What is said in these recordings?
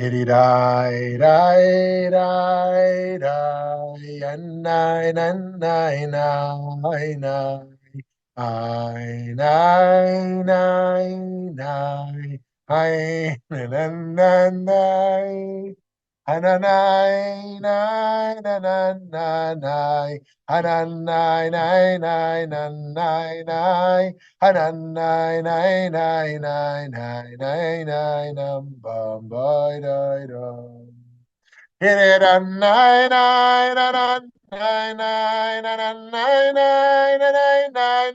Diddy die, die, die, die, and nine, nine, nine. I nine nine nine I nine nine nine Hananai nine nine nine nine Hananai nine nine nine nine Hananai nine nine nine nine nine bum bye die dum. Hit it on nine nine nine nine nine nine nine nine nine nine nine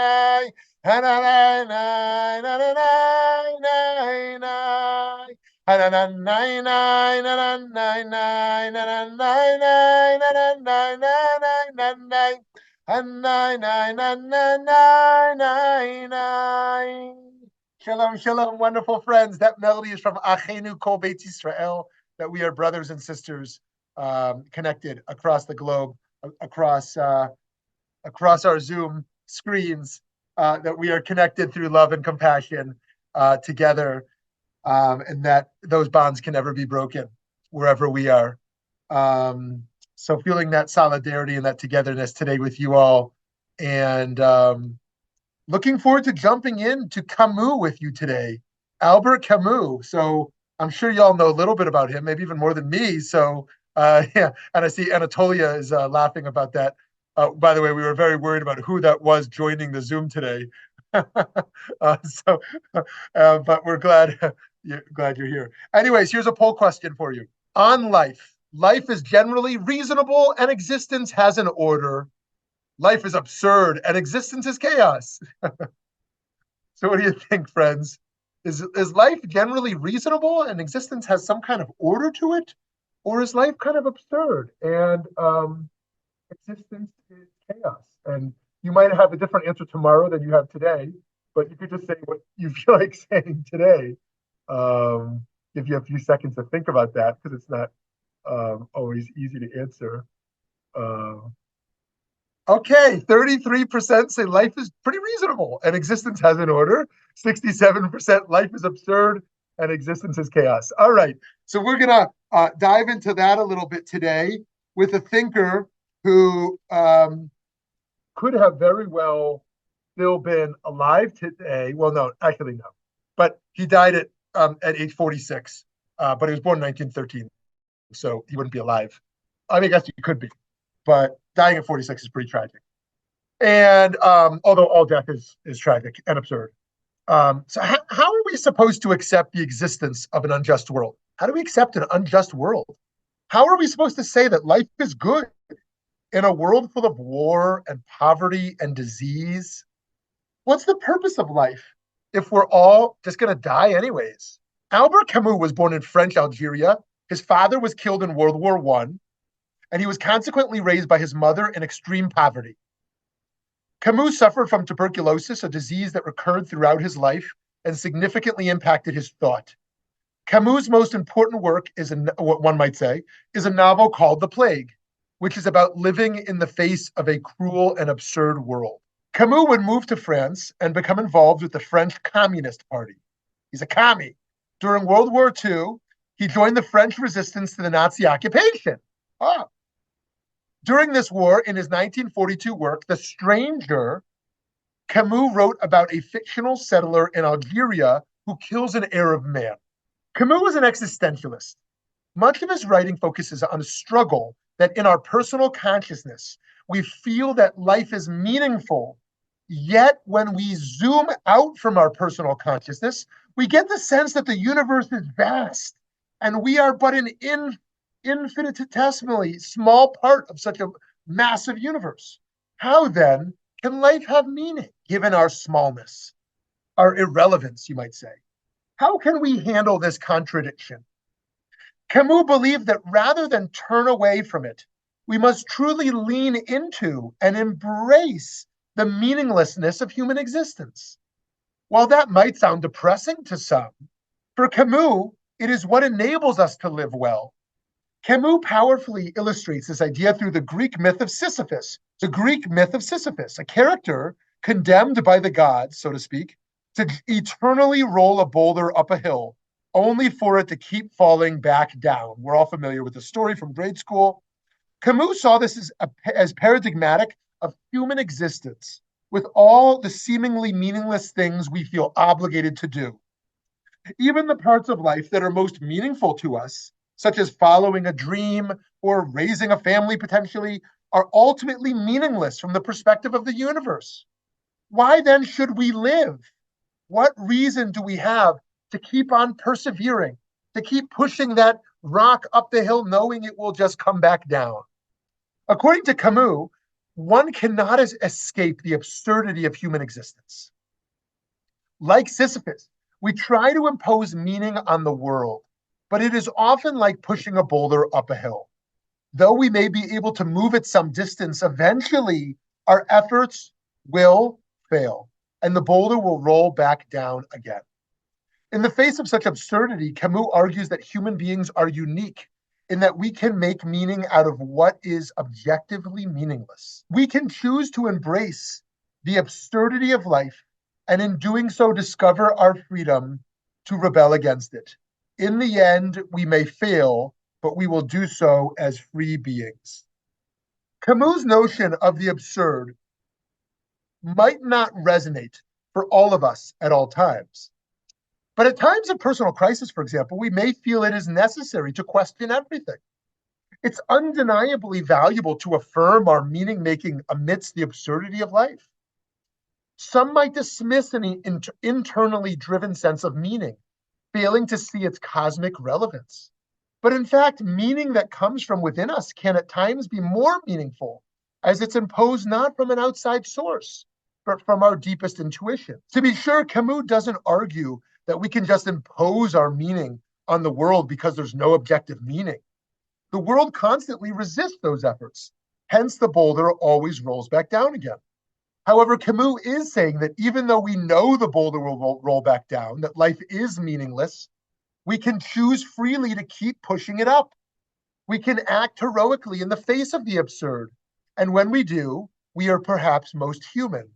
nine and nine nine nine nine nine and nine nine nine nine nine nine and nine nine nine nine nine nine and nine nine nine nine nine nine. Shalom, shalom, wonderful friends. That melody is from Achenu Kol Beit Israel, that we are brothers and sisters connected across the globe, across our Zoom screens, that we are connected through love and compassion together, and that those bonds can never be broken wherever we are. So feeling that solidarity and that togetherness today with you all, and looking forward to jumping into Camus with you today. Albert Camus. So I'm sure y'all know a little bit about him, maybe even more than me. So yeah, and I see Anatolia is laughing about that. By the way, we were very worried about who that was joining the Zoom today. So, but we're glad you're here. Anyways, here's a poll question for you. On life, life is generally reasonable and existence has an order. Life is absurd and existence is chaos. So what do you think, friends? Is life generally reasonable and existence has some kind of order to it? Or is life kind of absurd and existence is chaos? And you might have a different answer tomorrow than you have today, but you could just say what you feel like saying today. Give you a few seconds to think about that because it's not always easy to answer. Okay, 33% say life is pretty reasonable and existence has an order. 67% life is absurd and existence is chaos. All right, so we're going to dive into that a little bit today with a thinker who could have very well still been alive today. Well, no, actually, no. But he died at age 46, but he was born in 1913, so he wouldn't be alive. I mean, I guess he could be, but dying at 46 is pretty tragic. And although all death is tragic and absurd. So how are we supposed to accept the existence of an unjust world? How do we accept an unjust world? How are we supposed to say that life is good in a world full of war and poverty and disease? What's the purpose of life if we're all just going to die anyways? Albert Camus was born in French Algeria. His father was killed in World War I, and he was consequently raised by his mother in extreme poverty. Camus suffered from tuberculosis, a disease that recurred throughout his life and significantly impacted his thought. Camus' most important work what one might say, is a novel called The Plague, which is about living in the face of a cruel and absurd world. Camus would move to France and become involved with the French Communist Party. He's a commie. During World War II, he joined the French resistance to the Nazi occupation. Oh. During this war, in his 1942 work, The Stranger, Camus wrote about a fictional settler in Algeria who kills an Arab man. Camus was an existentialist. Much of his writing focuses on a struggle that in our personal consciousness, we feel that life is meaningful. Yet when we zoom out from our personal consciousness, we get the sense that the universe is vast and we are but an infinitesimally small part of such a massive universe. How then can life have meaning given our smallness, our irrelevance, you might say? How can we handle this contradiction? Camus believed that rather than turn away from it, we must truly lean into and embrace the meaninglessness of human existence. While that might sound depressing to some, for Camus, it is what enables us to live well. Camus powerfully illustrates this idea through the Greek myth of Sisyphus. The Greek myth of Sisyphus, a character condemned by the gods, so to speak, to eternally roll a boulder up a hill, only for it to keep falling back down. We're all familiar with the story from grade school. Camus saw this as paradigmatic of human existence, with all the seemingly meaningless things we feel obligated to do. Even the parts of life that are most meaningful to us, such as following a dream or raising a family potentially, are ultimately meaningless from the perspective of the universe. Why then should we live? What reason do we have to keep on persevering, to keep pushing that rock up the hill, knowing it will just come back down? According to Camus, one cannot escape the absurdity of human existence. Like Sisyphus, we try to impose meaning on the world, but it is often like pushing a boulder up a hill. Though we may be able to move it some distance, eventually our efforts will fail, and the boulder will roll back down again. In the face of such absurdity, Camus argues that human beings are unique in that we can make meaning out of what is objectively meaningless. We can choose to embrace the absurdity of life, and in doing so, discover our freedom to rebel against it. In the end, we may fail, but we will do so as free beings. Camus' notion of the absurd might not resonate for all of us at all times. But at times of personal crisis, for example, we may feel it is necessary to question everything. It's undeniably valuable to affirm our meaning-making amidst the absurdity of life. Some might dismiss an internally driven sense of meaning, failing to see its cosmic relevance. But in fact, meaning that comes from within us can at times be more meaningful, as it's imposed not from an outside source, but from our deepest intuition. To be sure, Camus doesn't argue that we can just impose our meaning on the world because there's no objective meaning. The world constantly resists those efforts. Hence, the boulder always rolls back down again. However, Camus is saying that even though we know the boulder will roll back down, that life is meaningless, we can choose freely to keep pushing it up. We can act heroically in the face of the absurd. And when we do, we are perhaps most human.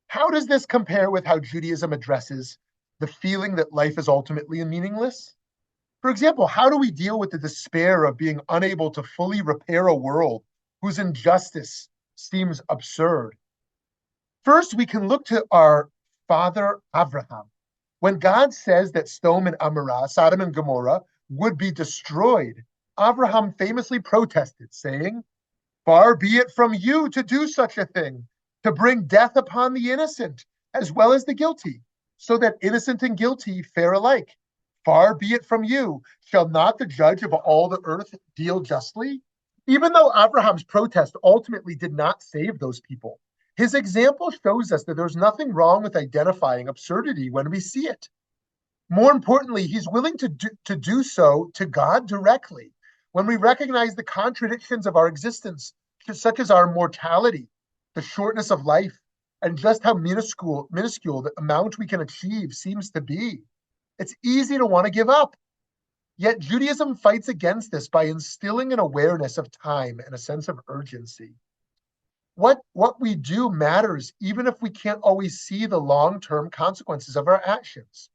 How does this compare with how Judaism addresses the feeling that life is ultimately meaningless? For example, how do we deal with the despair of being unable to fully repair a world whose injustice seems absurd? First, we can look to our father Abraham. When God says that Sodom and Amorah, Sodom and Gomorrah, would be destroyed, Abraham famously protested, saying, "Far be it from you to do such a thing, to bring death upon the innocent as well as the guilty, so that innocent and guilty fare alike. Far be it from you. Shall not the judge of all the earth deal justly?" Even though Abraham's protest ultimately did not save those people, his example shows us that there's nothing wrong with identifying absurdity when we see it. More importantly, he's willing to do so to God directly. When we recognize the contradictions of our existence, such as our mortality, the shortness of life, and just how minuscule the amount we can achieve seems to be, it's easy to want to give up. Yet Judaism fights against this by instilling an awareness of time and a sense of urgency. What we do matters, even if we can't always see the long-term consequences of our actions.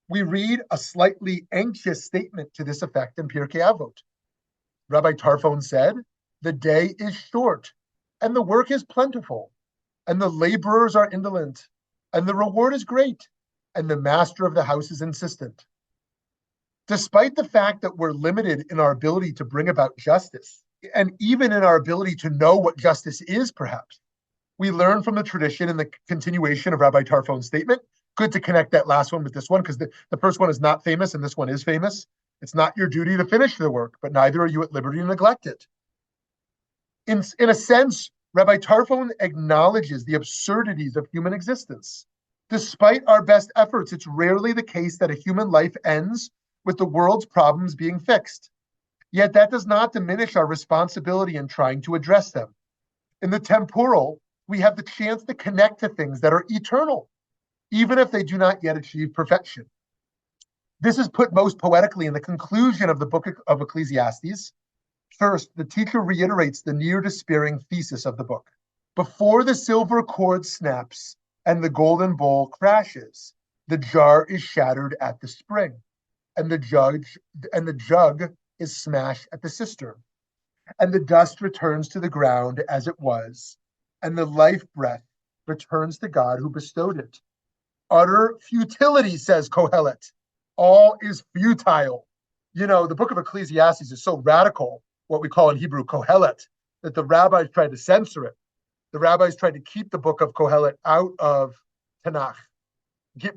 We read a slightly anxious statement to this effect in Pirkei Avot. Rabbi Tarfon said, "The day is short, and the work is plentiful, and the laborers are indolent, and the reward is great, and the master of the house is insistent." Despite the fact that we're limited in our ability to bring about justice, and even in our ability to know what justice is, perhaps, we learn from the tradition in the continuation of Rabbi Tarfon's statement. Good to connect that last one with this one, because the first one is not famous and this one is famous. It's not your duty to finish the work, but neither are you at liberty to neglect it. In a sense, Rabbi Tarfon acknowledges the absurdities of human existence. Despite our best efforts, it's rarely the case that a human life ends with the world's problems being fixed. Yet that does not diminish our responsibility in trying to address them. In the temporal, we have the chance to connect to things that are eternal, even if they do not yet achieve perfection. This is put most poetically in the conclusion of the book of Ecclesiastes. First, the teacher reiterates the near-despairing thesis of the book. Before the silver cord snaps and the golden bowl crashes, the jar is shattered at the spring. and the jug is smashed at the cistern, and the dust returns to the ground as it was, and the life breath returns to God who bestowed it. Utter futility, says Kohelet. All is futile. The book of Ecclesiastes is so radical, what we call in Hebrew Kohelet, that the rabbis tried to censor it. The rabbis tried to keep the book of Kohelet out of Tanakh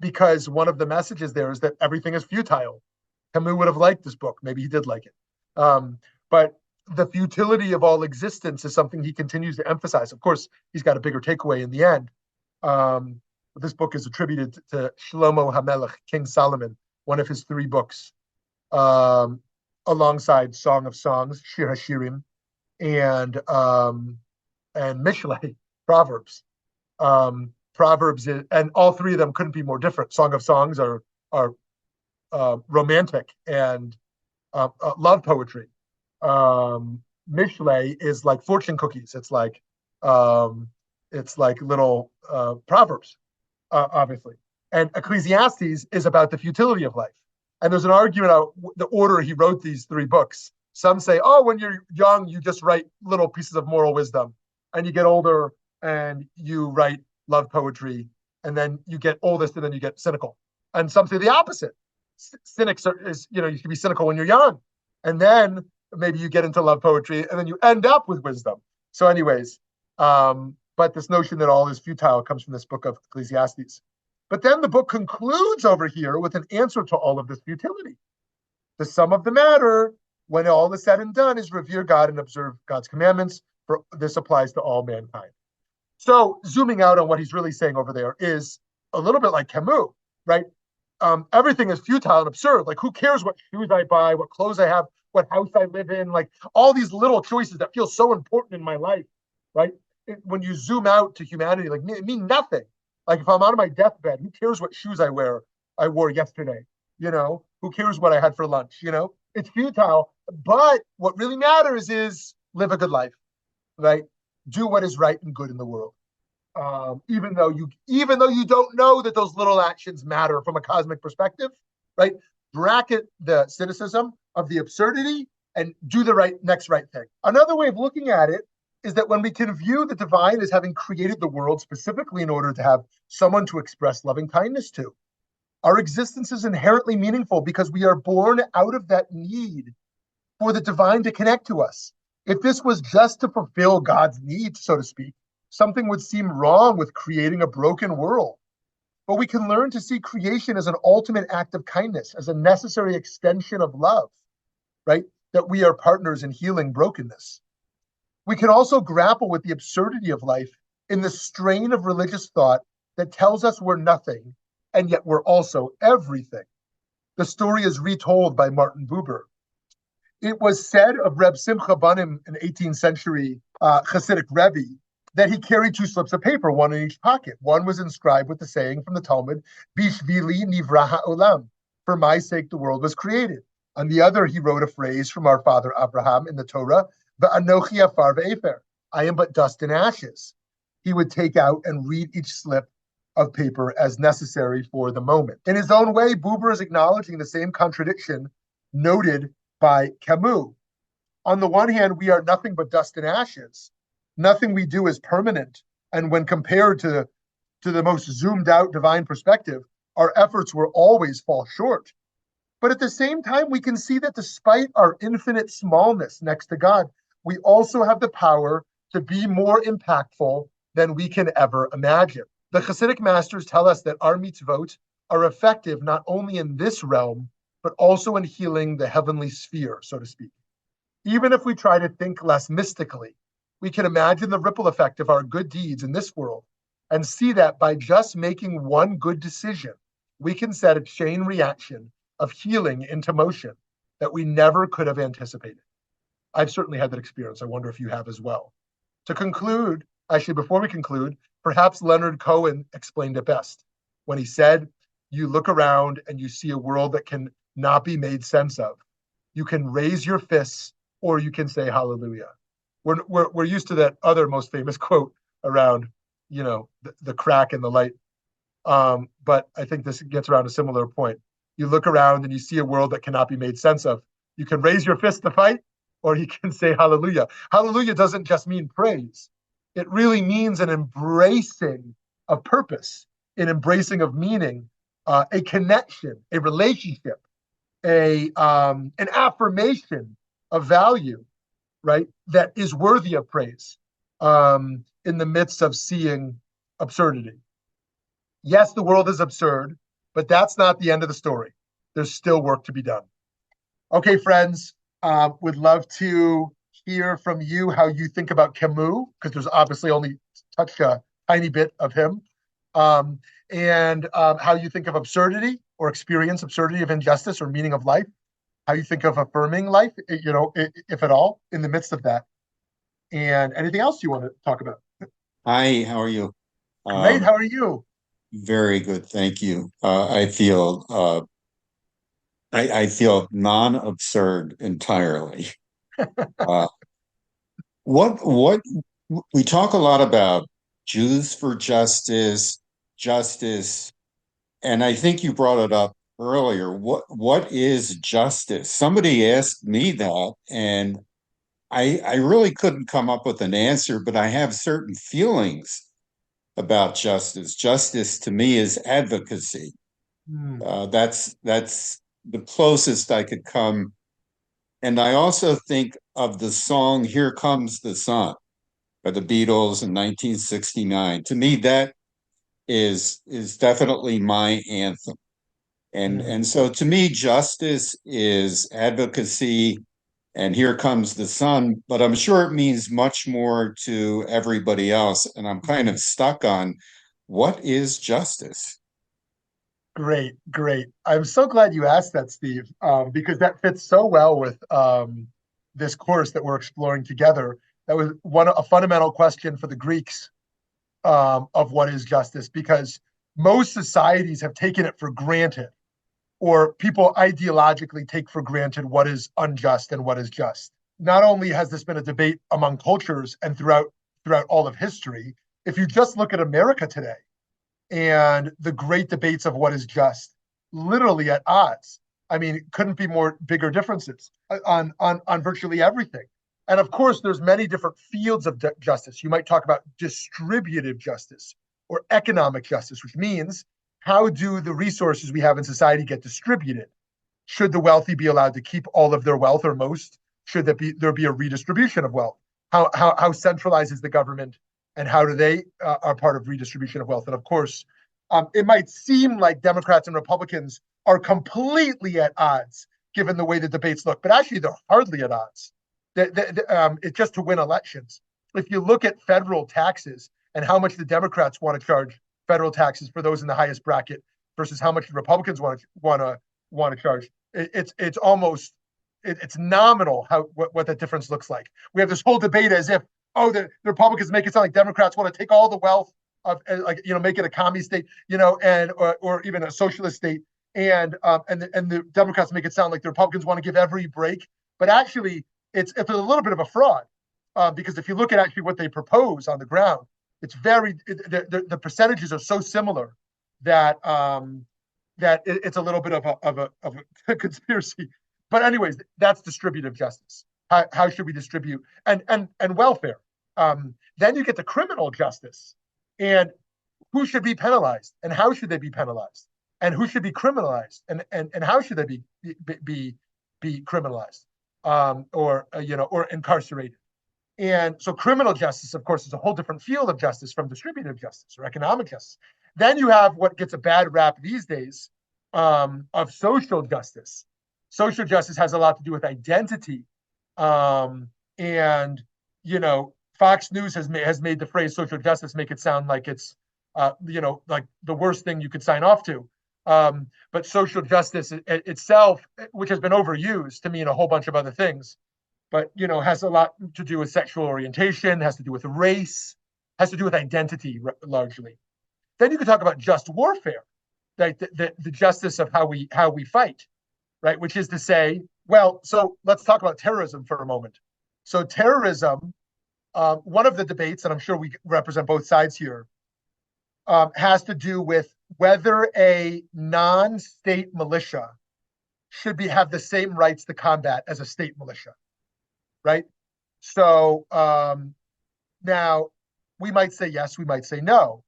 because one of the messages there is that everything is futile. Camus would have liked this book. Maybe he did like it. But the futility of all existence is something he continues to emphasize. Of course, he's got a bigger takeaway in the end. This book is attributed to Shlomo HaMelech, King Solomon, one of his 3 books, alongside Song of Songs, Shir HaShirim, and Mishlei, Proverbs. Proverbs, and all 3 of them couldn't be more different. Song of Songs are romantic and love poetry. Mishlei is like fortune cookies. It's like little proverbs, obviously. And Ecclesiastes is about the futility of life. And there's an argument about the order he wrote these 3 books. Some say, oh, when you're young, you just write little pieces of moral wisdom, and you get older and you write love poetry, and then you get oldest and then you get cynical. And some say the opposite. Cynics you can be cynical when you're young, and then maybe you get into love poetry, and then you end up with wisdom. So anyways, but this notion that all is futile comes from this book of Ecclesiastes. But then the book concludes over here with an answer to all of this futility. The sum of the matter, when all is said and done, is revere God and observe God's commandments, for this applies to all mankind. So zooming out on what he's really saying over there is a little bit like Camus, right? Everything is futile and absurd. Like, who cares what shoes I buy, what clothes I have, what house I live in, like all these little choices that feel so important in my life, right? When you zoom out to humanity, like, it mean nothing. Like, if I'm on my deathbed, who cares what shoes I wore yesterday? Who cares what I had for lunch? It's futile. But what really matters is live a good life, right? Do what is right and good in the world. Even though you don't know that those little actions matter from a cosmic perspective, right? Bracket the cynicism of the absurdity and do the next right thing. Another way of looking at it is that when we can view the divine as having created the world specifically in order to have someone to express loving kindness to, our existence is inherently meaningful because we are born out of that need for the divine to connect to us. If this was just to fulfill God's needs, so to speak, something would seem wrong with creating a broken world. But we can learn to see creation as an ultimate act of kindness, as a necessary extension of love, right? That we are partners in healing brokenness. We can also grapple with the absurdity of life in the strain of religious thought that tells us we're nothing, and yet we're also everything. The story is retold by Martin Buber. It was said of Reb Simcha Banim, an 18th century Hasidic Rebbe, that he carried 2 slips of paper, one in each pocket. One was inscribed with the saying from the Talmud, Bishvili nivra ha'olam, for my sake the world was created. On the other, he wrote a phrase from our father Abraham in the Torah, V'anochi afar ve'efer, I am but dust and ashes. He would take out and read each slip of paper as necessary for the moment. In his own way, Buber is acknowledging the same contradiction noted by Camus. On the one hand, we are nothing but dust and ashes. Nothing we do is permanent. And when compared to the most zoomed out divine perspective, our efforts will always fall short. But at the same time, we can see that despite our infinite smallness next to God, we also have the power to be more impactful than we can ever imagine. The Hasidic masters tell us that our mitzvot are effective not only in this realm, but also in healing the heavenly sphere, so to speak. Even if we try to think less mystically, we can imagine the ripple effect of our good deeds in this world and see that by just making one good decision, we can set a chain reaction of healing into motion that we never could have anticipated. I've certainly had that experience. I wonder if you have as well. To conclude, actually, before we conclude, perhaps Leonard Cohen explained it best when he said, you look around and you see a world that can not be made sense of. You can raise your fists or you can say hallelujah. We're used to that other most famous quote around, the crack in the light. But I think this gets around a similar point. you look around and you see a world that cannot be made sense of. You can raise your fist to fight, or you can say hallelujah. Hallelujah doesn't just mean praise. It really means an embracing of purpose, an embracing of meaning, a connection, a relationship, an affirmation of value, right? That is worthy of praise in the midst of seeing absurdity. Yes, the world is absurd, but that's not the end of the story. There's still work to be done. Okay, friends, would love to hear from you how you think about Camus, because there's obviously only touched a tiny bit of him, and how you think of absurdity or experience absurdity of injustice or meaning of life, how you think of affirming life, if at all, in the midst of that, and anything else you want to talk about. Hi, how are you? Great, how are you? Very good, thank you. I feel non-absurd entirely. Uh, what we talk a lot about Jews for justice, and I think you brought it up earlier. What is justice? Somebody asked me that, and I really couldn't come up with an answer, but I have certain feelings about justice. Justice to me is advocacy. Hmm. That's the closest I could come. And I also think of the song "Here Comes the Sun" by the Beatles in 1969. To me, that is definitely my anthem. Hmm. And so to me, justice is advocacy, and here comes the sun, but I'm sure it means much more to everybody else. And I'm kind Hmm. of stuck on what is justice? Great, great. I'm so glad you asked that, Steve, because that fits so well with this course that we're exploring together. That was a fundamental question for the Greeks of what is justice, because most societies have taken it for granted, or people ideologically take for granted what is unjust and what is just. Not only has this been a debate among cultures and throughout all of history, if you just look at America today, and the great debates of what is just, literally at odds. I mean, couldn't be more bigger differences on virtually everything. And of course, there's many different fields of justice. You might talk about distributive justice or economic justice, which means how do the resources we have in society get distributed? Should the wealthy be allowed to keep all of their wealth or most? Should there be a redistribution of wealth? How centralized is the government, and how do they are part of redistribution of wealth? And of course, it might seem like Democrats and Republicans are completely at odds given the way the debates look, but actually they're hardly at odds. It's just to win elections. If you look at federal taxes and how much the Democrats want to charge federal taxes for those in the highest bracket versus how much the Republicans want to charge, it's almost it's nominal what that difference looks like. We have this whole debate as if the Republicans make it sound like Democrats want to take all the wealth of make it a commie state, and or even a socialist state, and the Democrats make it sound like the Republicans want to give every break, but actually it's a little bit of a fraud, because if you look at actually what they propose on the ground, it's the percentages are so similar that it's a little bit of a conspiracy. But anyways, that's distributive justice. How should we distribute and welfare? Then you get to criminal justice, and who should be penalized, and how should they be penalized, and who should be criminalized, and how should they be criminalized, or incarcerated. And so criminal justice, of course, is a whole different field of justice from distributive justice or economic justice. Then you have what gets a bad rap these days, of social justice. Social justice has a lot to do with identity, and Fox News has made the phrase social justice make it sound like it's like the worst thing you could sign off to. But social justice itself, which has been overused to mean a whole bunch of other things, but has a lot to do with sexual orientation, has to do with race, has to do with identity largely. Then you could talk about just warfare, like the justice of how we fight, right? Which is to say, well, so let's talk about terrorism for a moment. So terrorism, one of the debates, and I'm sure we represent both sides here, has to do with whether a non-state militia should have the same rights to combat as a state militia, right? So now we might say yes, we might say no,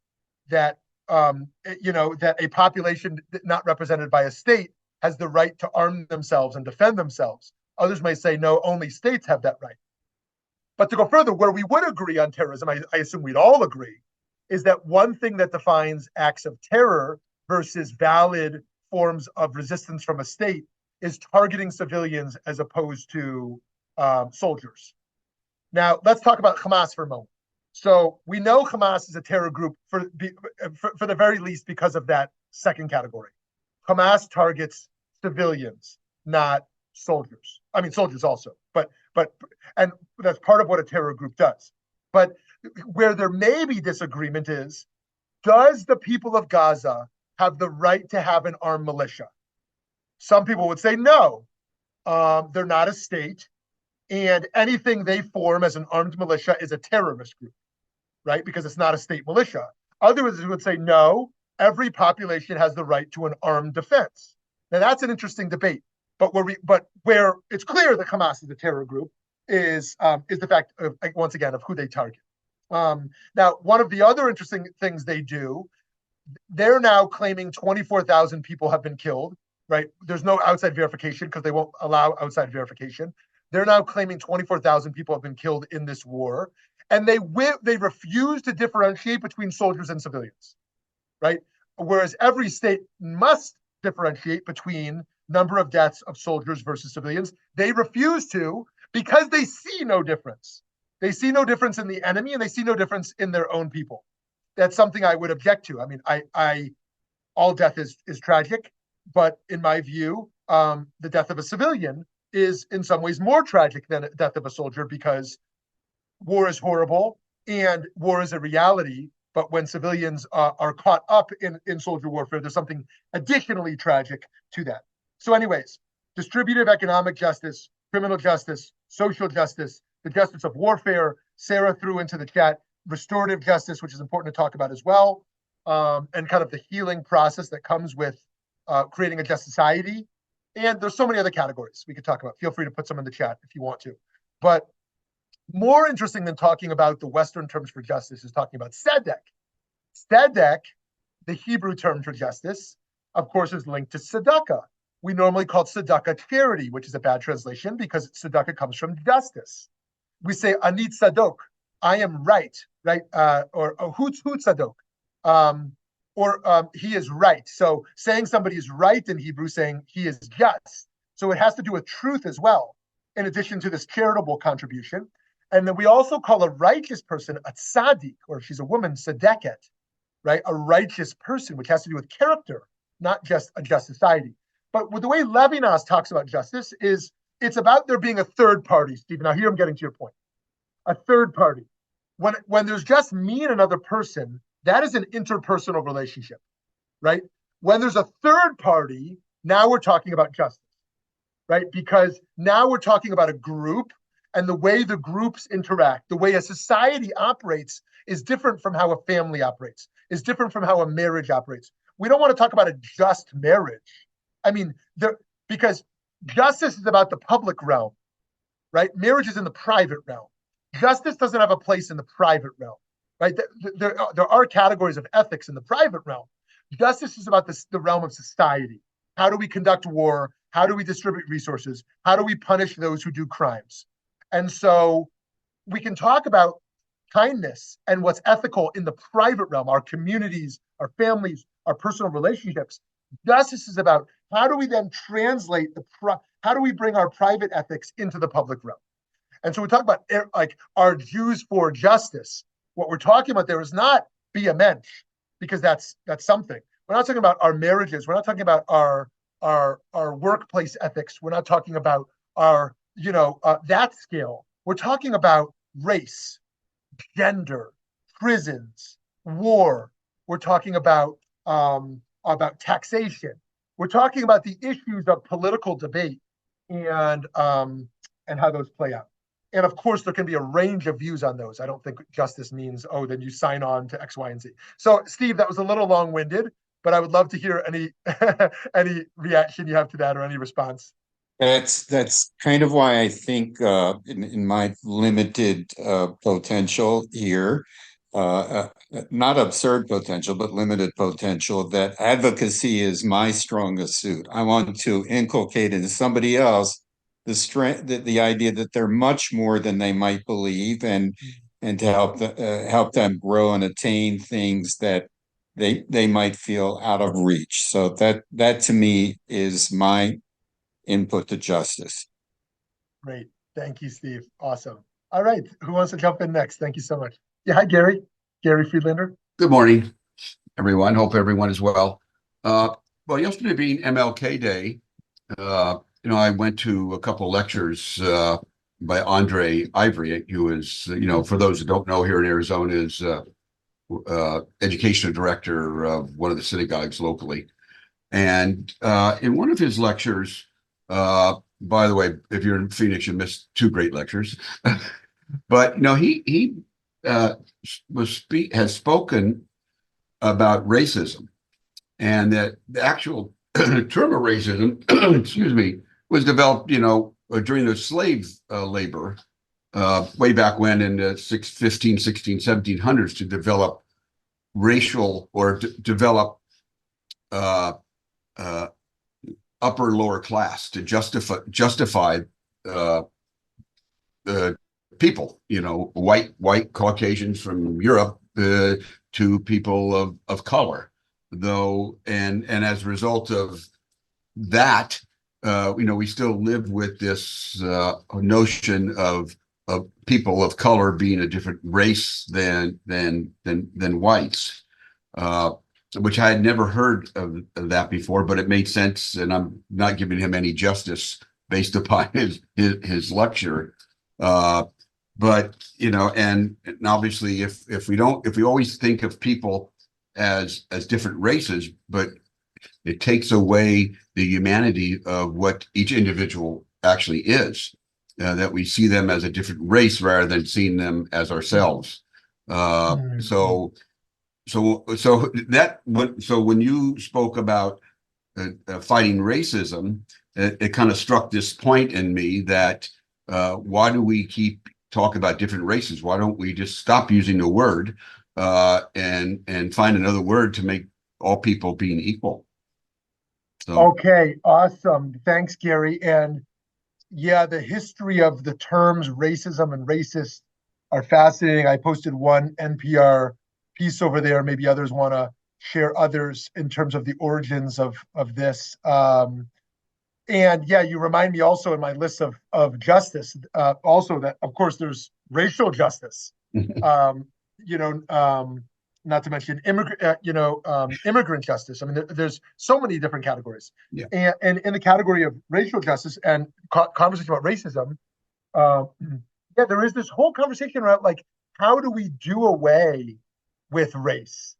that that a population not represented by a state has the right to arm themselves and defend themselves. Others may say no, only states have that right. But to go further, where we would agree on terrorism, I assume we'd all agree, is that one thing that defines acts of terror versus valid forms of resistance from a state is targeting civilians as opposed to soldiers. Now, let's talk about Hamas for a moment. So we know Hamas is a terror group for the very least because of that second category. Hamas targets civilians, not soldiers. I mean, soldiers also, but and that's part of what a terror group does. But where there may be disagreement is, does the people of Gaza have the right to have an armed militia? Some people would say no, they're not a state, and anything they form as an armed militia is a terrorist group, right? Because it's not a state militia. Others would say no, every population has the right to an armed defense. Now that's an interesting debate. But where it's clear that Hamas is a terror group is the fact of, once again, of who they target. Now, one of the other interesting things they do, they're now claiming 24,000 people have been killed, right? There's no outside verification because they won't allow outside verification. They're now claiming 24,000 people have been killed in this war, and they refuse to differentiate between soldiers and civilians, right? Whereas every state must differentiate between number of deaths of soldiers versus civilians. They refuse to because they see no difference. They see no difference in the enemy, and they see no difference in their own people. That's something I would object to. I mean, all death is tragic, but in my view, the death of a civilian is in some ways more tragic than the death of a soldier, because war is horrible and war is a reality. But when civilians are caught up in soldier warfare, there's something additionally tragic to that. So anyways, distributive economic justice, criminal justice, social justice, the justice of warfare. Sarah threw into the chat restorative justice, which is important to talk about as well, and kind of the healing process that comes with creating a just society. And there's so many other categories we could talk about. Feel free to put some in the chat if you want to. But more interesting than talking about the Western terms for justice is talking about tzedek. Tzedek, the Hebrew term for justice, of course, is linked to tzedakah. We normally call tzedakah charity, which is a bad translation because tzedakah comes from justice. We say ani tzadok, I am right, right? Or hu tzadok, he is right. So saying somebody is right in Hebrew, saying he is just. So it has to do with truth as well, in addition to this charitable contribution. And then we also call a righteous person a tzaddik, or if she's a woman, tzedeket, right? A righteous person, which has to do with character, not just a just society. But with the way Levinas talks about justice is it's about there being a third party, Steve. Now here I'm getting to your point. A third party. When there's just me and another person, that is an interpersonal relationship, right? When there's a third party, now we're talking about justice, right? Because now we're talking about a group, and the way the groups interact, the way a society operates is different from how a family operates, is different from how a marriage operates. We don't want to talk about a just marriage. I mean, because justice is about the public realm, right? Marriage is in the private realm. Justice doesn't have a place in the private realm, right? There are categories of ethics in the private realm. Justice is about the realm of society. How do we conduct war? How do we distribute resources? How do we punish those who do crimes? And so we can talk about kindness and what's ethical in the private realm, our communities, our families, our personal relationships. Justice is about how do we then translate how do we bring our private ethics into the public realm? And so we talk about like our Jews for justice. What we're talking about there is not be a mensch, because that's something. We're not talking about our marriages. We're not talking about our workplace ethics. We're not talking about our that scale. We're talking about race, gender, prisons, war. We're talking about taxation. We're talking about the issues of political debate and how those play out. And of course, there can be a range of views on those. I don't think justice means, oh, then you sign on to X, Y, and Z. So, Steve, that was a little long-winded, but I would love to hear any any reaction you have to that or any response. That's kind of why I think in my limited potential here, not absurd potential, but limited potential, that advocacy is my strongest suit. I want to inculcate into somebody else the strength, the idea that they're much more than they might believe, and to help them grow and attain things that they might feel out of reach. So that to me is my input to justice. Great. Thank you, Steve. Awesome. All right. Who wants to jump in next? Thank you so much. Yeah. Hi, Gary. Gary Friedlander. Good morning, everyone. Hope everyone is well. Well, yesterday being MLK Day, I went to a couple of lectures by Andre Ivory, who is, for those who don't know, here in Arizona, is educational director of one of the synagogues locally. And in one of his lectures, by the way, if you're in Phoenix, you missed two great lectures. But he has spoken about racism, and that the actual term of racism, excuse me, was developed, during the slave labor way back when in the 15, 16, 1700s to develop racial or develop upper lower class to justify people, white Caucasians from Europe to people of color, though, and as a result of that, we still live with this notion of people of color being a different race than whites, which I had never heard of that before, but it made sense, and I'm not giving him any justice based upon his lecture. But and obviously, if we always think of people as different races, but it takes away the humanity of what each individual actually is, that we see them as a different race rather than seeing them as ourselves. So when you spoke about fighting racism, it kind of struck this point in me that why do we keep talking about different races? Why don't we just stop using the word and find another word to make all people being equal? So. Okay, awesome. Thanks, Gary. And yeah, the history of the terms racism and racist are fascinating. I posted one NPR piece over there. Maybe others want to share others in terms of the origins of this. And yeah, you remind me also in my list of justice, also that of course there's racial justice. Not to mention immigrant justice. I mean, there's so many different categories. Yeah. And in the category of racial justice and conversation about racism, there is this whole conversation around like, how do we do away with race,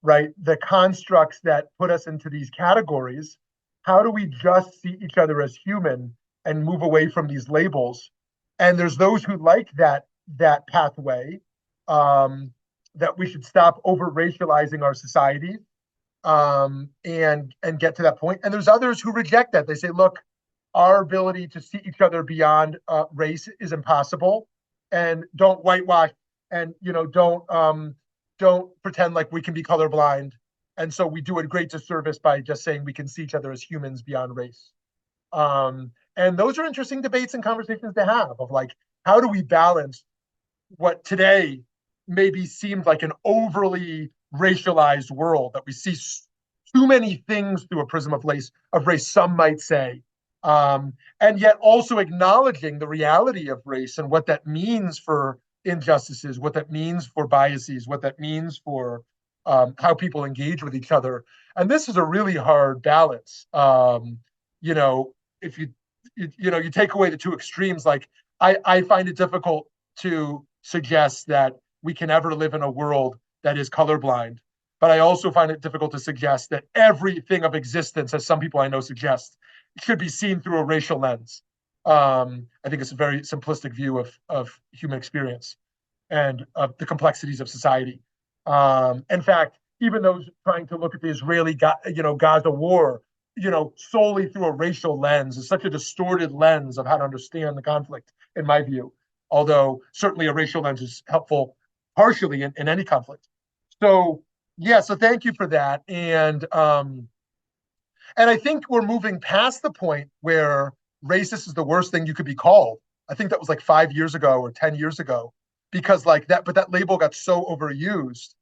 right? The constructs that put us into these categories. How do we just see each other as human and move away from these labels? And there's those who like that pathway, that we should stop over racializing our society, and get to that point. And there's others who reject that. They say, look, our ability to see each other beyond race is impossible, and don't whitewash, and don't pretend like we can be colorblind. And so we do a great disservice by just saying we can see each other as humans beyond race. And those are interesting debates and conversations to have of like, how do we balance what today maybe seemed like an overly racialized world, that we see too many things through a prism of race, some might say, and yet also acknowledging the reality of race and what that means for injustices, what that means for biases, what that means for how people engage with each other. And this is a really hard balance. If you take away the two extremes, like I find it difficult to suggest that we can ever live in a world that is colorblind. But I also find it difficult to suggest that everything of existence, as some people I know suggest, should be seen through a racial lens. I think it's a very simplistic view of human experience and of the complexities of society. In fact, even those trying to look at the Israeli, Gaza war, solely through a racial lens is such a distorted lens of how to understand the conflict, in my view. Although certainly a racial lens is helpful partially in any conflict. So yeah, so thank you for that. And I think we're moving past the point where racist is the worst thing you could be called. I think that was like 5 years ago or 10 years ago, because like that, but that label got so overused,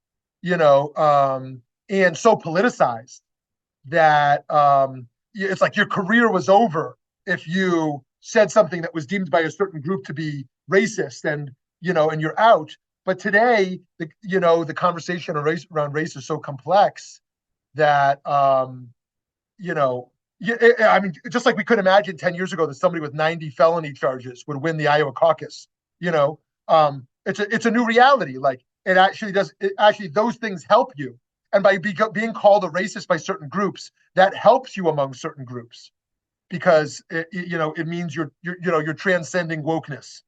and so politicized that it's like your career was over if you said something that was deemed by a certain group to be racist, and you're out. But today, the conversation around race is so complex that I mean, just like we could imagine 10 years ago that somebody with 90 felony charges would win the Iowa caucus, it's a new reality. Like it actually, those things help you. And by being called a racist by certain groups, that helps you among certain groups because it means you're transcending wokeness,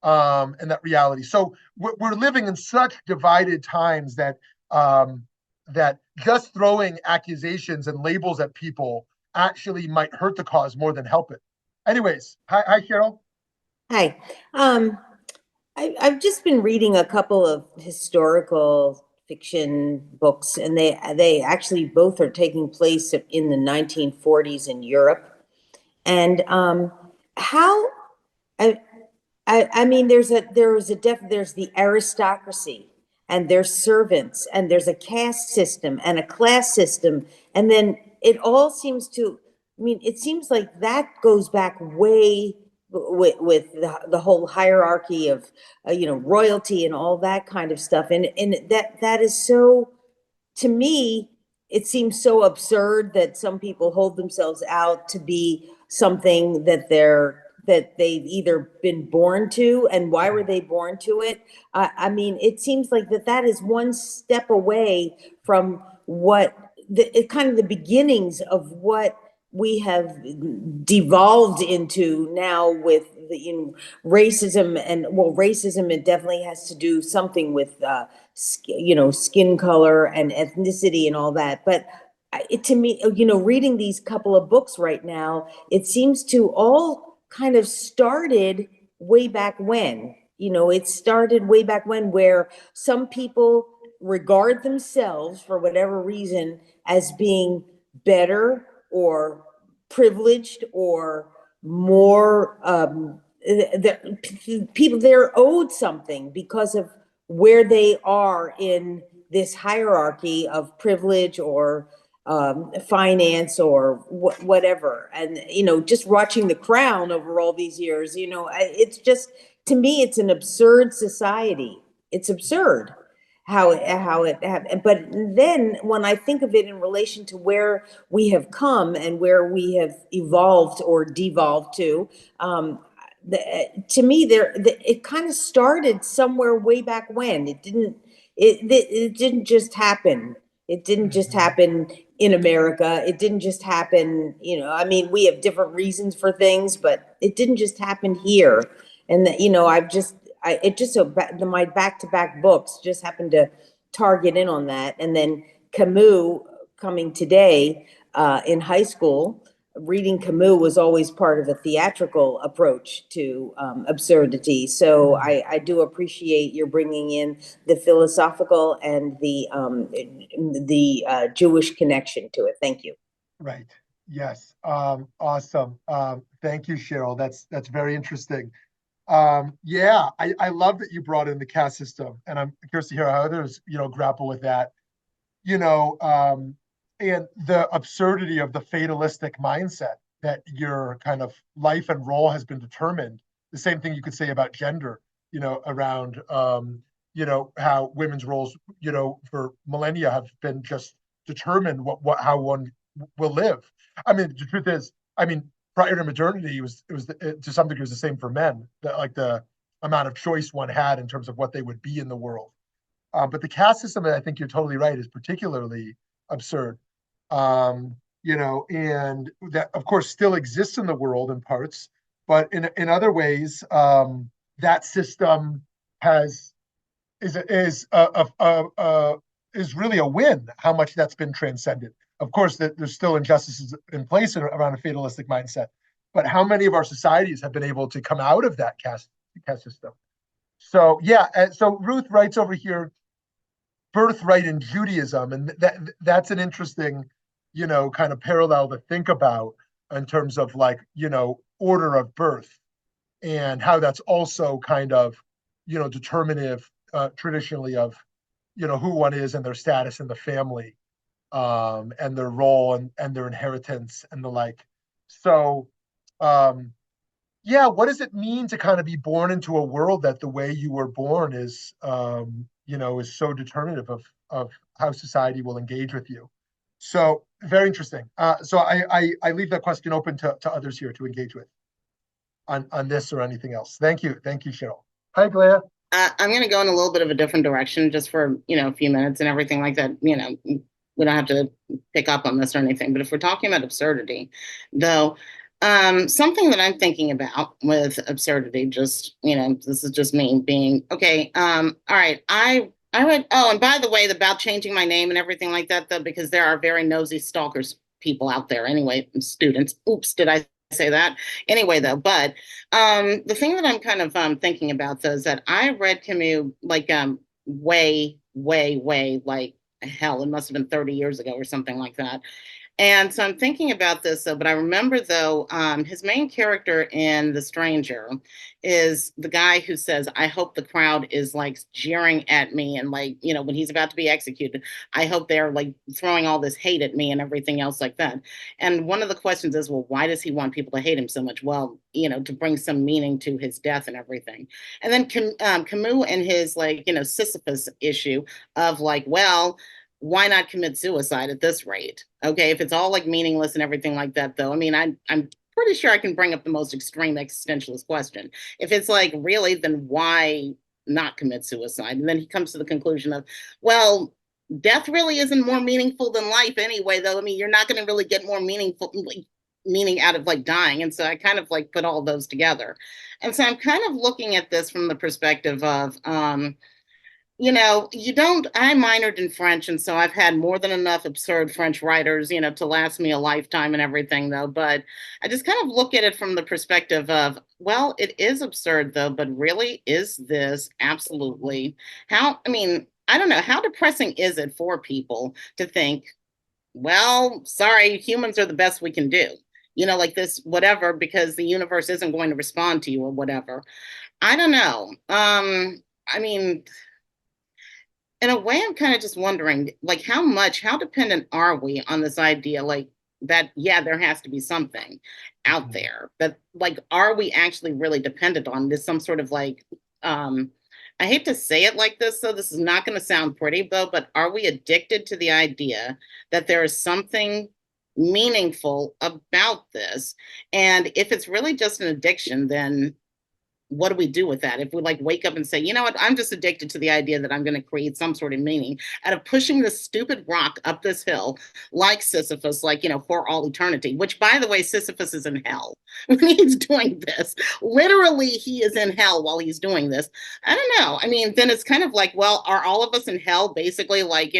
and that reality. So we're living in such divided times that just throwing accusations and labels at people actually might hurt the cause more than help it. Anyways, hi Cheryl. Hi. I've just been reading a couple of historical fiction books, and they actually both are taking place in the 1940s in Europe. And how I, I mean, there's the aristocracy, and there's servants, and there's a caste system and a class system, and then it all seems to. I mean, it seems like that goes back way with the whole hierarchy of royalty and all that kind of stuff, and that is so, to me, it seems so absurd that some people hold themselves out to be something that they've either been born to, and why were they born to it? I mean, it seems like that is one step away from what kind of the beginnings of what we have devolved into now with the racism. And well, racism, it definitely has to do something with skin color and ethnicity and all that. But to me, reading these couple of books right now, it seems to all kind of started way back when. It started way back when, where some people regard themselves, for whatever reason, as being better or privileged or more, people, they're owed something because of where they are in this hierarchy of privilege or finance or whatever. And just watching The Crown over all these years, it's just, to me, it's an absurd society. It's absurd but then when I think of it in relation to where we have come and where we have evolved or devolved to, to me, it kind of started somewhere way back when. It didn't just happen. It didn't just happen in America. It didn't just happen, I mean, we have different reasons for things, but it didn't just happen here. And my back-to-back books just happened to target in on that. And then Camus, coming today in high school, reading Camus was always part of a theatrical approach to absurdity. So I do appreciate your bringing in the philosophical and the Jewish connection to it. Thank you. Right. Yes. Awesome. Thank you, Cheryl. That's very interesting. Yeah, I love that you brought in the caste system, and I'm curious to hear how others, grapple with that. And the absurdity of the fatalistic mindset that your kind of life and role has been determined. The same thing you could say about gender, around, how women's roles, for millennia have been just determined how one will live. I mean, the truth is, prior to modernity, it was to some degree, it was the same for men. Like the amount of choice one had in terms of what they would be in the world. But the caste system, I think you're totally right, is particularly absurd. And that, of course, still exists in the world in parts, but in other ways, that system has is really a win. How much that's been transcended. Of course, that there's still injustices in place around a fatalistic mindset, but how many of our societies have been able to come out of that caste system? So yeah, so Ruth writes over here, birthright in Judaism, and that's an interesting, kind of parallel to think about in terms of like, order of birth and how that's also kind of, determinative traditionally of, who one is and their status in the family, and their role and their inheritance and the like. So, yeah, what does it mean to kind of be born into a world that the way you were born is, is so determinative of how society will engage with you? So very interesting. So I leave that question open to others here to engage with on this or anything else. Thank you, Cheryl. Hi, Glea. I'm going to go in a little bit of a different direction just for, a few minutes and everything like that. We don't have to pick up on this or anything, but if we're talking about absurdity, though, something that I'm thinking about with absurdity, just, this is just me being, okay. All right. I read, oh, and by the way, about changing my name and everything like that, though, because there are very nosy stalkers people out there anyway, students. Oops, did I say that? Anyway, though, but the thing that I'm kind of thinking about, though, is that I read Camus like way, like hell, it must have been 30 years ago or something like that. And so I'm thinking about this, though, but I remember, though, his main character in The Stranger is the guy who says, I hope the crowd is like jeering at me. And like, when he's about to be executed, I hope they're like throwing all this hate at me and everything else like that. And one of the questions is, well, why does he want people to hate him so much? Well, to bring some meaning to his death and everything. And then Camus and his like, Sisyphus issue of like, well, why not commit suicide at this rate? Okay, if it's all like meaningless and everything like that, though, I mean, I'm pretty sure I can bring up the most extreme existentialist question. If it's like, really, then why not commit suicide? And then he comes to the conclusion of, well, death really isn't more meaningful than life anyway, though. I mean, you're not going to really get more meaning out of like dying. And so I kind of like put all those together. And so I'm kind of looking at this from the perspective of, I minored in French, and so I've had more than enough absurd French writers, to last me a lifetime and everything, though. But I just kind of look at it from the perspective of, well, it is absurd, though, but really, is this absolutely I don't know, how depressing is it for people to think, well, sorry, humans are the best we can do, like this, whatever, because the universe isn't going to respond to you or whatever. I don't know. In a way, I'm kind of just wondering, like, how dependent are we on this idea, like, that, yeah, there has to be something out there that, like, are we actually really dependent on this, some sort of like, I hate to say it like this, so this is not going to sound pretty, though, but are we addicted to the idea that there is something meaningful about this? And if it's really just an addiction, then what do we do with that? If we like wake up and say, you know what, I'm just addicted to the idea that I'm going to create some sort of meaning out of pushing this stupid rock up this hill, like Sisyphus, like, for all eternity, which, by the way, Sisyphus is in hell when he's doing this. Literally, he is in hell while he's doing this. I don't know. I mean, then it's kind of like, well, are all of us in hell basically like,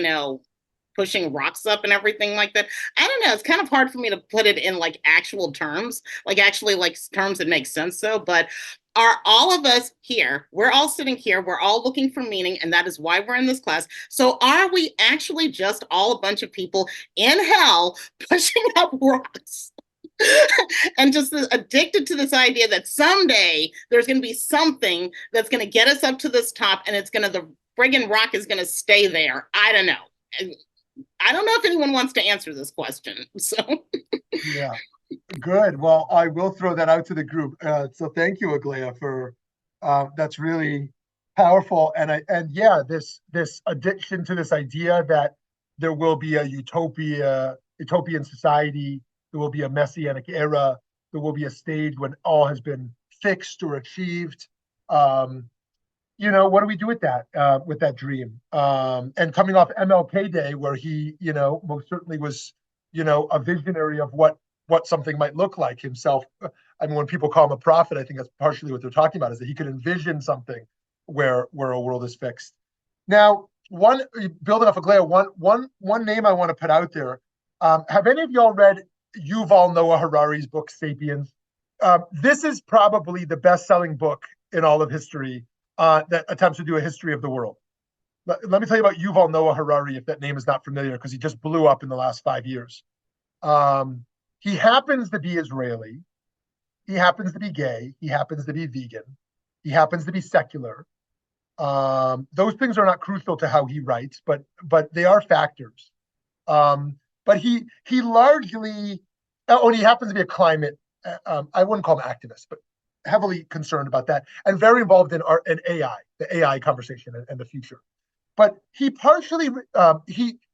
pushing rocks up and everything like that? I don't know. It's kind of hard for me to put it in like actual terms, like actually like terms that make sense, though. But are all of us here, we're all sitting here, we're all looking for meaning, and that is why we're in this class. So are we actually just all a bunch of people in hell pushing up rocks and just addicted to this idea that someday there's going to be something that's going to get us up to this top, and the friggin' rock is going to stay there? I don't know. I don't know if anyone wants to answer this question. So yeah. Good. Well, I will throw that out to the group. So thank you, Aglaia, for that's really powerful. And this addiction to this idea that there will be a utopian society, there will be a messianic era, there will be a stage when all has been fixed or achieved. What do we do with that dream? And coming off MLK Day, where he, most certainly was, a visionary of what something might look like himself, I mean, when people call him a prophet, I think that's partially what they're talking about, is that he could envision something where a world is fixed. Now, building off of Glea, one name I want to put out there. Have any of y'all read Yuval Noah Harari's book *Sapiens*? This is probably the best-selling book in all of history that attempts to do a history of the world. Let me tell you about Yuval Noah Harari, if that name is not familiar, because he just blew up in the last 5 years. He happens to be Israeli. He happens to be gay. He happens to be vegan. He happens to be secular. Those things are not crucial to how he writes, but they are factors. But he largely, and he happens to be a climate, I wouldn't call him activist, but heavily concerned about that, and very involved in art and AI, the AI conversation and the future. But he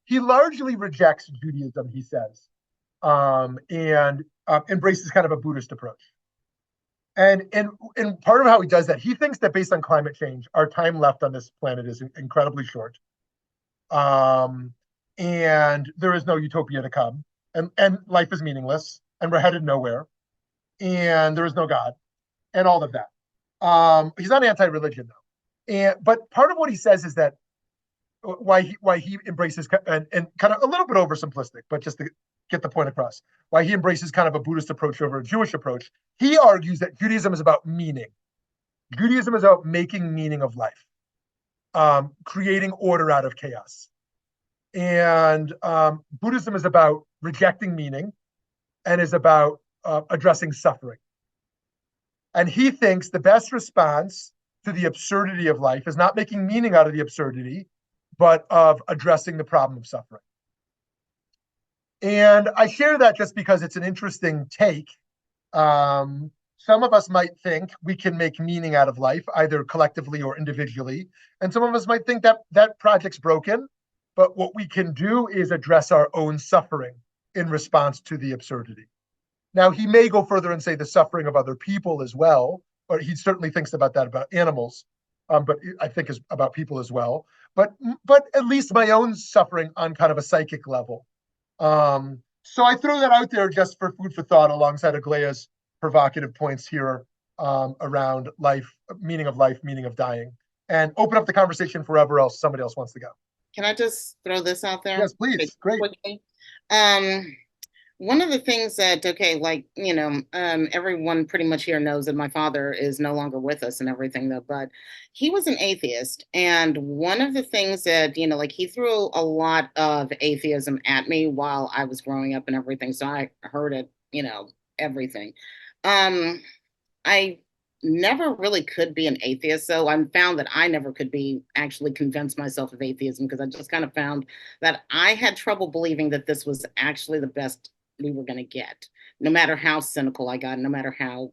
he largely rejects Judaism, he says, and embraces kind of a Buddhist approach. And part of how he does that, he thinks that based on climate change, our time left on this planet is incredibly short. And there is no utopia to come. And life is meaningless. And we're headed nowhere. And there is no God. And all of that. He's not anti-religion, though. But part of what he says is that why he embraces, and kind of a little bit oversimplistic, but just to get the point across, why he embraces kind of a Buddhist approach over a Jewish approach. He argues that Judaism is about meaning. Judaism is about making meaning of life, creating order out of chaos. And Buddhism is about rejecting meaning and is about addressing suffering. And he thinks the best response to the absurdity of life is not making meaning out of the absurdity, but of addressing the problem of suffering. And I share that just because it's an interesting take. Some of us might think we can make meaning out of life, either collectively or individually. And some of us might think that that project's broken, but what we can do is address our own suffering in response to the absurdity. Now, he may go further and say the suffering of other people as well, or he certainly thinks about that about animals, but I think is about people as well. But at least my own suffering on kind of a psychic level. So I throw that out there just for food for thought, alongside Aglaya's provocative points here around life, meaning of dying, and open up the conversation for wherever else somebody else wants to go. Can I just throw this out there? Yes, please. Great. Quickly? One of the things that, everyone pretty much here knows that my father is no longer with us and everything, though, but he was an atheist. And one of the things that, he threw a lot of atheism at me while I was growing up and everything. So I heard it, everything. I never really could be an atheist. So I found that I never could actually convince myself of atheism, because I just kind of found that I had trouble believing that this was actually the best we were going to get, no matter how cynical I got, no matter how,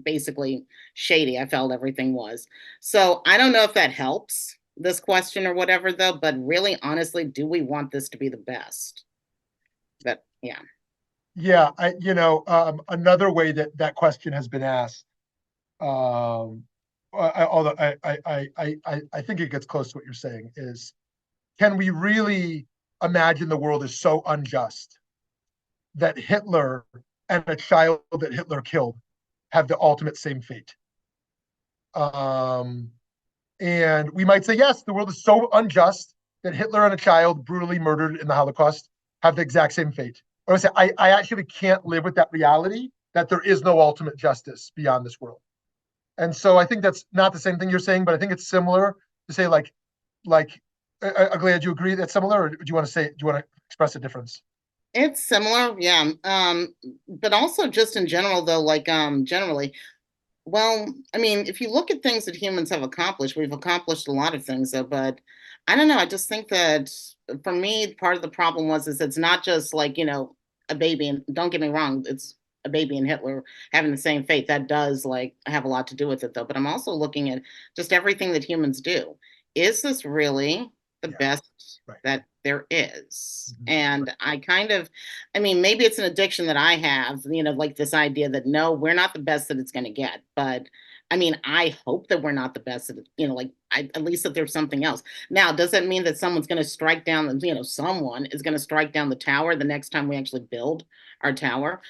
basically shady I felt everything was. So I don't know if that helps this question or whatever, though, but really, honestly, do we want this to be the best? But yeah. Yeah, another way that question has been asked, although I think it gets close to what you're saying, is, can we really imagine the world is so unjust that Hitler and a child that Hitler killed have the ultimate same fate? And we might say, yes, the world is so unjust that Hitler and a child brutally murdered in the Holocaust have the exact same fate. Or I say, I actually can't live with that reality, that there is no ultimate justice beyond this world. And so I think that's not the same thing you're saying, but I think it's similar to say, Aglaya, do you agree that's similar, or do you want to express a difference? It's similar, yeah. But also just in general, though, generally, well, I mean, if you look at things that humans have accomplished, we've accomplished a lot of things, though, but I don't know. I just think that for me, part of the problem is it's not just a baby, and don't get me wrong, it's a baby and Hitler having the same fate. That does have a lot to do with it, though. But I'm also looking at just everything that humans do. Is this really the best that there is? Mm-hmm. And I mean, maybe it's an addiction that I have, this idea that no, we're not the best that it's going to get. But I mean, I hope that we're not the best at it, at least that there's something else. Now, does that mean that someone's going to strike down, someone is going to strike down the tower the next time we actually build our tower?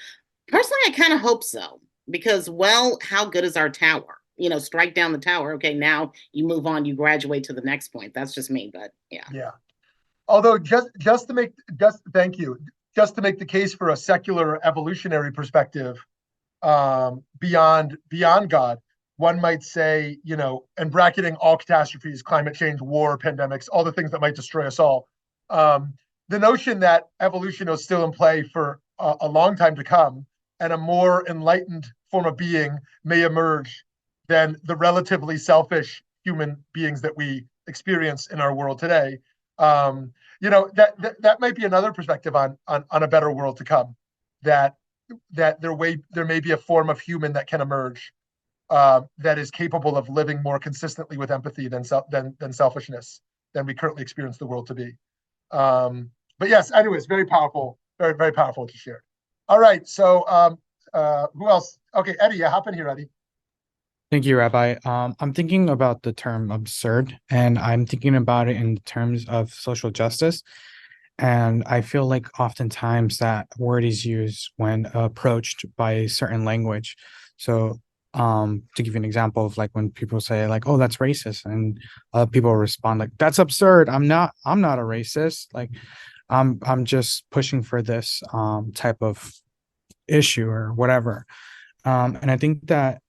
Personally, I kind of hope so, because, well, how good is our tower? Strike down the tower. Okay, now you move on, you graduate to the next point. That's just me, but yeah. Yeah. Although thank you, just to make the case for a secular evolutionary perspective, beyond God, one might say, and bracketing all catastrophes, climate change, war, pandemics, all the things that might destroy us all. The notion that evolution is still in play for a long time to come, and a more enlightened form of being may emerge than the relatively selfish human beings that we experience in our world today. That might be another perspective on a better world to come. That there may be a form of human that can emerge, that is capable of living more consistently with empathy than selfishness than we currently experience the world to be. But yes, anyways, very powerful, very, very powerful to share. All right, so who else? Okay, Eddie, yeah, hop in here, Eddie. Thank you, Rabbi. I'm thinking about the term absurd, and I'm thinking about it in terms of social justice. And I feel like oftentimes that word is used when approached by a certain language. So, to give you an example of like when people say like, "Oh, that's racist," and people respond like, "That's absurd. I'm not a racist. Like, I'm just pushing for this type of issue or whatever." And I think that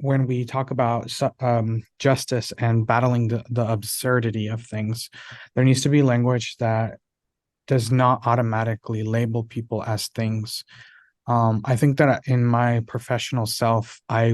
when we talk about justice and battling the absurdity of things, there needs to be language that does not automatically label people as things. I think that in my professional self, I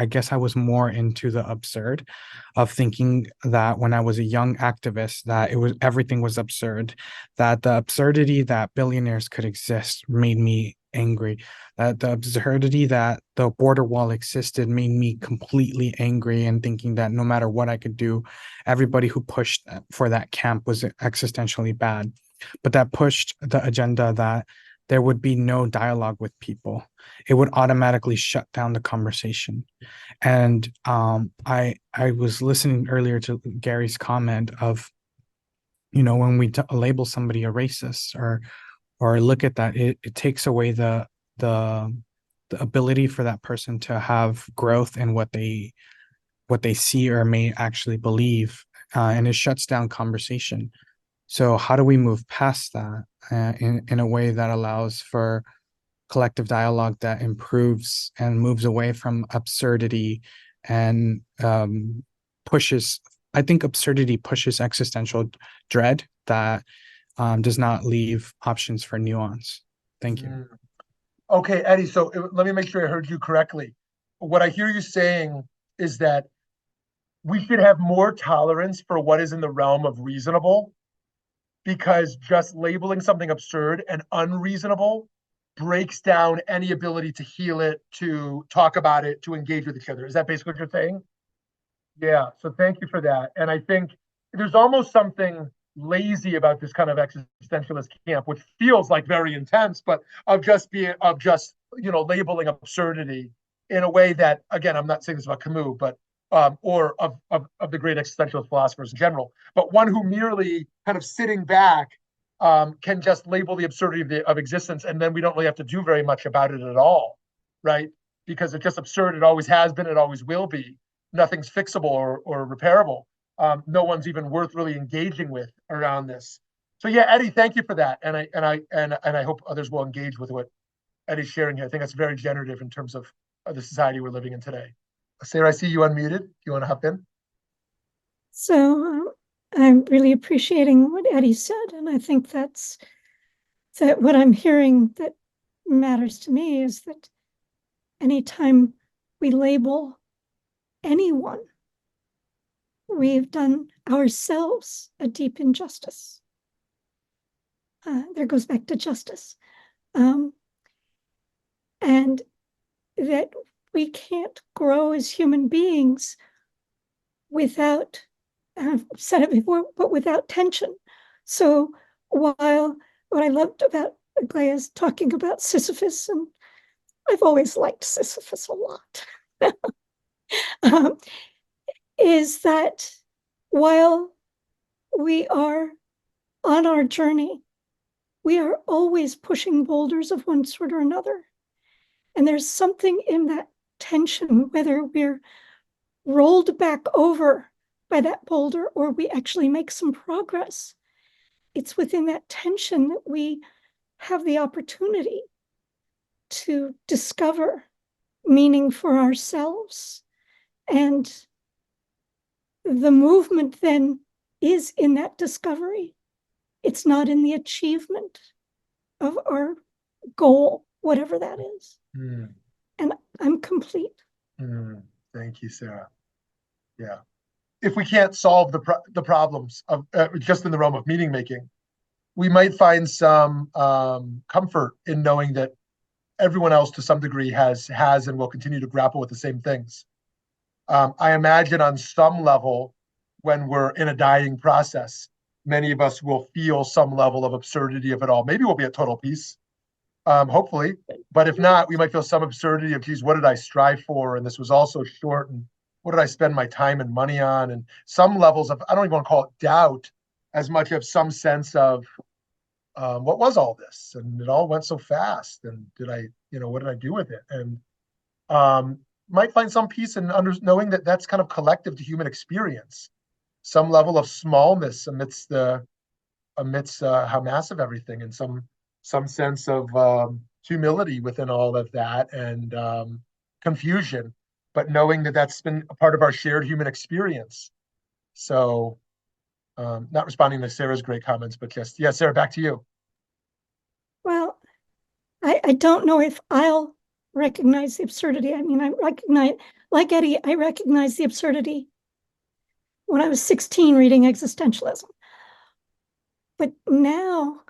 guess I was more into the absurd of thinking that when I was a young activist, that everything was absurd, that the absurdity that billionaires could exist made me angry, that the absurdity that the border wall existed made me completely angry, and thinking that no matter what I could do, everybody who pushed for that camp was existentially bad. But that pushed the agenda that there would be no dialogue with people. It would automatically shut down the conversation. And I was listening earlier to Gary's comment of, when we label somebody a racist or look at that, it takes away the ability for that person to have growth in what they see or may actually believe, and it shuts down conversation. So how do we move past that in a way that allows for collective dialogue that improves and moves away from absurdity and pushes, I think absurdity pushes existential dread that does not leave options for nuance. Thank you. Okay, Eddie, so let me make sure I heard you correctly. What I hear you saying is that we should have more tolerance for what is in the realm of reasonable, because just labeling something absurd and unreasonable breaks down any ability to heal it, to talk about it, to engage with each other. Is that basically what you're saying? Yeah. So thank you for that. And I think there's almost something lazy about this kind of existentialist camp, which feels like very intense, but of just labeling absurdity in a way that, again, I'm not saying this about Camus, but or of the great existentialist philosophers in general, but one who merely kind of sitting back can just label the absurdity of existence, and then we don't really have to do very much about it at all, right? Because it's just absurd. It always has been. It always will be. Nothing's fixable or repairable. No one's even worth really engaging with around this. So yeah, Eddie, thank you for that, and I hope others will engage with what Eddie's sharing here. I think that's very generative in terms of the society we're living in today. Sarah, I see you unmuted. Do you want to hop in? So I'm really appreciating what Eddie said, and I think that what I'm hearing that matters to me is that anytime we label anyone, we've done ourselves a deep injustice. There goes back to justice. And that we can't grow as human beings without, I've said it before, but without tension. So while what I loved about Aglaya's talking about Sisyphus, and I've always liked Sisyphus a lot, is that while we are on our journey we are always pushing boulders of one sort or another. And there's something in that tension, whether we're rolled back over by that boulder or we actually make some progress. It's within that tension that we have the opportunity to discover meaning for ourselves. And the movement then is in that discovery. It's not in the achievement of our goal, whatever that is. And I'm complete. Thank you, Sarah. Yeah. If we can't solve the problems of just in the realm of meaning making, we might find some comfort in knowing that everyone else to some degree has and will continue to grapple with the same things. I imagine on some level, when we're in a dying process, many of us will feel some level of absurdity of it all. Maybe we'll be at total peace, hopefully. But if not, we might feel some absurdity of, geez, what did I strive for? And this was all so short. And what did I spend my time and money on? And some levels of, I don't even want to call it doubt, as much of some sense of, what was all this? And it all went so fast. And what did I do with it? And might find some peace in knowing that that's kind of collective to human experience, some level of smallness amidst how massive everything, and some sense of humility within all of that, and confusion, but knowing that that's been a part of our shared human experience. So not responding to Sarah's great comments, but just, yeah, Sarah, back to you. Well, I don't know if I'll recognize the absurdity. I mean, I recognize, like Eddie, I recognize the absurdity when I was 16 reading existentialism. But now,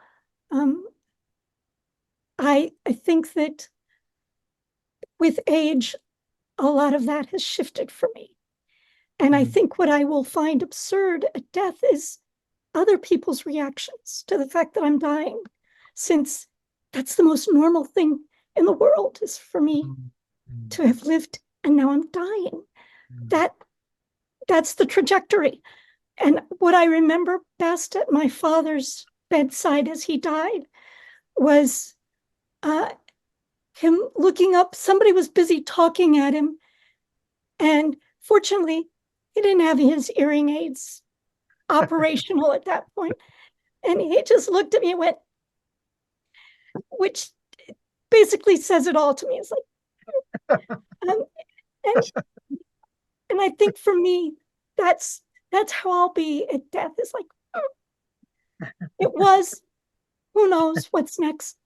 I think that with age, a lot of that has shifted for me. And I think what I will find absurd at death is other people's reactions to the fact that I'm dying, since that's the most normal thing in the world, is for me to have lived and now I'm dying. That's the trajectory. And what I remember best at my father's bedside as he died was him looking up. Somebody was busy talking at him, and fortunately he didn't have his hearing aids operational at that point, and he just looked at me and went, which basically says it all to me. It's like, and I think for me, that's how I'll be at death. It's like, it was, who knows what's next.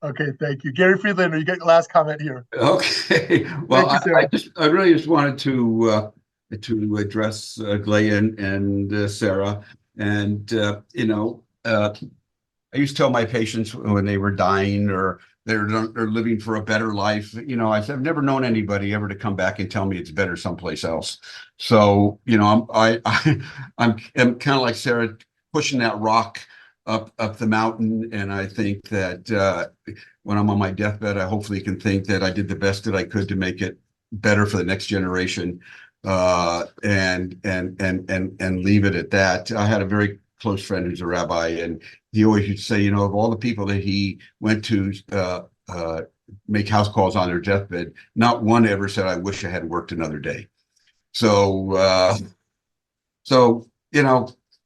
Okay, thank you. Gary Friedlander, you get your last comment here. Okay. Well, Thank you, I really just wanted to address Glenn and Sarah. And I used to tell my patients when they were dying or they're living for a better life, I said, I've never known anybody ever to come back and tell me it's better someplace else. So, I'm kind of like Sarah, pushing that rock up the mountain. And I think that when I'm on my deathbed, I hopefully can think that I did the best that I could to make it better for the next generation, and leave it at that. I had a very close friend who's a rabbi, and he always used to say, of all the people that he went to make house calls on their deathbed, not one ever said, I wish I had worked another day. So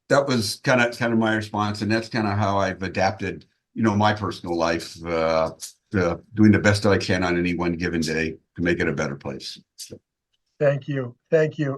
that was kind of my response, and that's kind of how I've adapted, my personal life, doing the best that I can on any one given day to make it a better place. So. Thank you.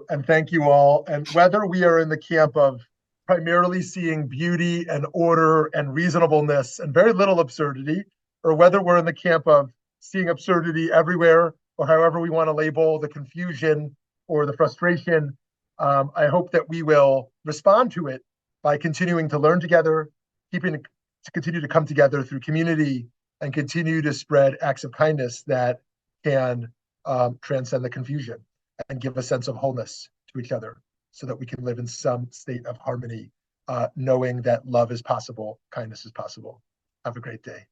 And thank you all. And whether we are in the camp of primarily seeing beauty and order and reasonableness and very little absurdity, or whether we're in the camp of seeing absurdity everywhere, or however we want to label the confusion or the frustration, I hope that we will respond to it by continuing to learn together, continue to come together through community, and continue to spread acts of kindness that can transcend the confusion and give a sense of wholeness to each other, so that we can live in some state of harmony, knowing that love is possible, kindness is possible. Have a great day.